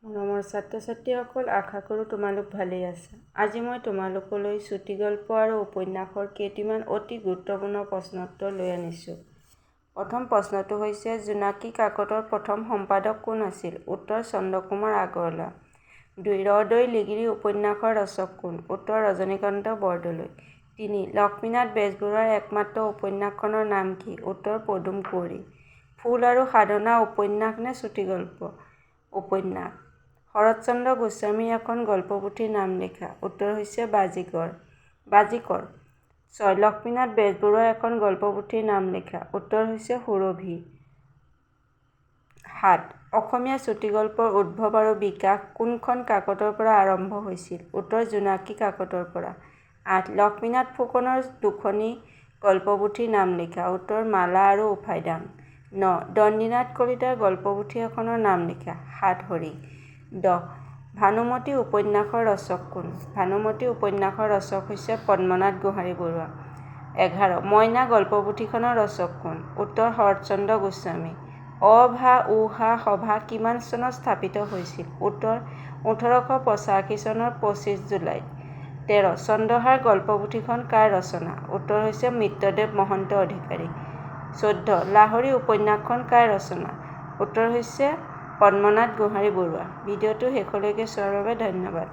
মৰমৰ ছাত্ৰ ছাত্ৰীসকল, আশা কৰোঁ তোমালোক ভালেই আছা। আজি মই তোমালোকলৈ চুটিগল্প আৰু উপন্যাসৰ কেইটিমান অতি গুৰুত্বপূৰ্ণ প্ৰশ্নোত্তৰ লৈ আনিছোঁ। প্ৰথম প্ৰশ্নটো হৈছে, জোনাকী কাকতৰ প্ৰথম সম্পাদক কোন আছিল? উত্তৰ চন্দ্ৰকুমাৰ আগৰৱালা। 2. ৰহদৈ লিগিৰী উপন্যাসৰ ৰচক কোন? উত্তৰ ৰজনীকান্ত বৰদলৈ। 3. লক্ষ্মীনাথ বেজবৰুৱাৰ একমাত্ৰ উপন্যাসখনৰ নাম কি? উত্তৰ পদুম কুঁৱৰী। ফুল আৰু সাধনা উপন্যাস নে চুটিগল্প? উপন্যাস। শৰৎচন্দ্ৰ গোস্বামীৰ এখন গল্পপুথিৰ নাম লিখা। উত্তৰ হৈছে বাজিকৰ। 6. লক্ষ্মীনাথ বেজবৰুৱাৰ এখন গল্পপুথিৰ নাম লিখা। উত্তৰ হৈছে সুৰভি। 7. অসমীয়া চুটিগল্পৰ উদ্ভৱ আৰু বিকাশ কোনখন কাকতৰ পৰা আৰম্ভ হৈছিল? উত্তৰ জোনাকী কাকতৰ পৰা। 8. লক্ষ্মীনাথ ফুকনৰ দুখনি গল্পপুথিৰ নাম লিখা। উত্তৰ মালা আৰু উফাইদাং। 9. দণ্ডিনাথ কলিতাৰ গল্পপুথি এখনৰ নাম লিখা। সাতসৰী। 10. ভানুমতী উপন্যাসৰ ৰচক কোন? ভানুমতী উপন্যাসৰ ৰচক হৈছে পদ্মনাথ গোহাঞিবৰুৱা। 11. মইনা গল্পপুথিখনৰ ৰচক কোন? উত্তৰ শৰৎচন্দ্ৰ গোস্বামী। অ-ভা-ও-হা সভা কিমান চনত স্থাপিত হৈছিল? উত্তৰ 1885 চনৰ 25 জুলাইত। 13. চন্দ্ৰহাৰ গল্পপুথিখন কাৰ ৰচনা? উত্তৰ হৈছে মিত্ৰদেৱ মহন্ত অধিকাৰী। 14. লাহৰী উপন্যাসখন কাৰ ৰচনা? উত্তৰ হৈছে পদ্মনাথ গোহাঞিবৰুৱা। ভিডিঅ'টো শেষলৈকে চোৱাৰ বাবে ধন্যবাদ।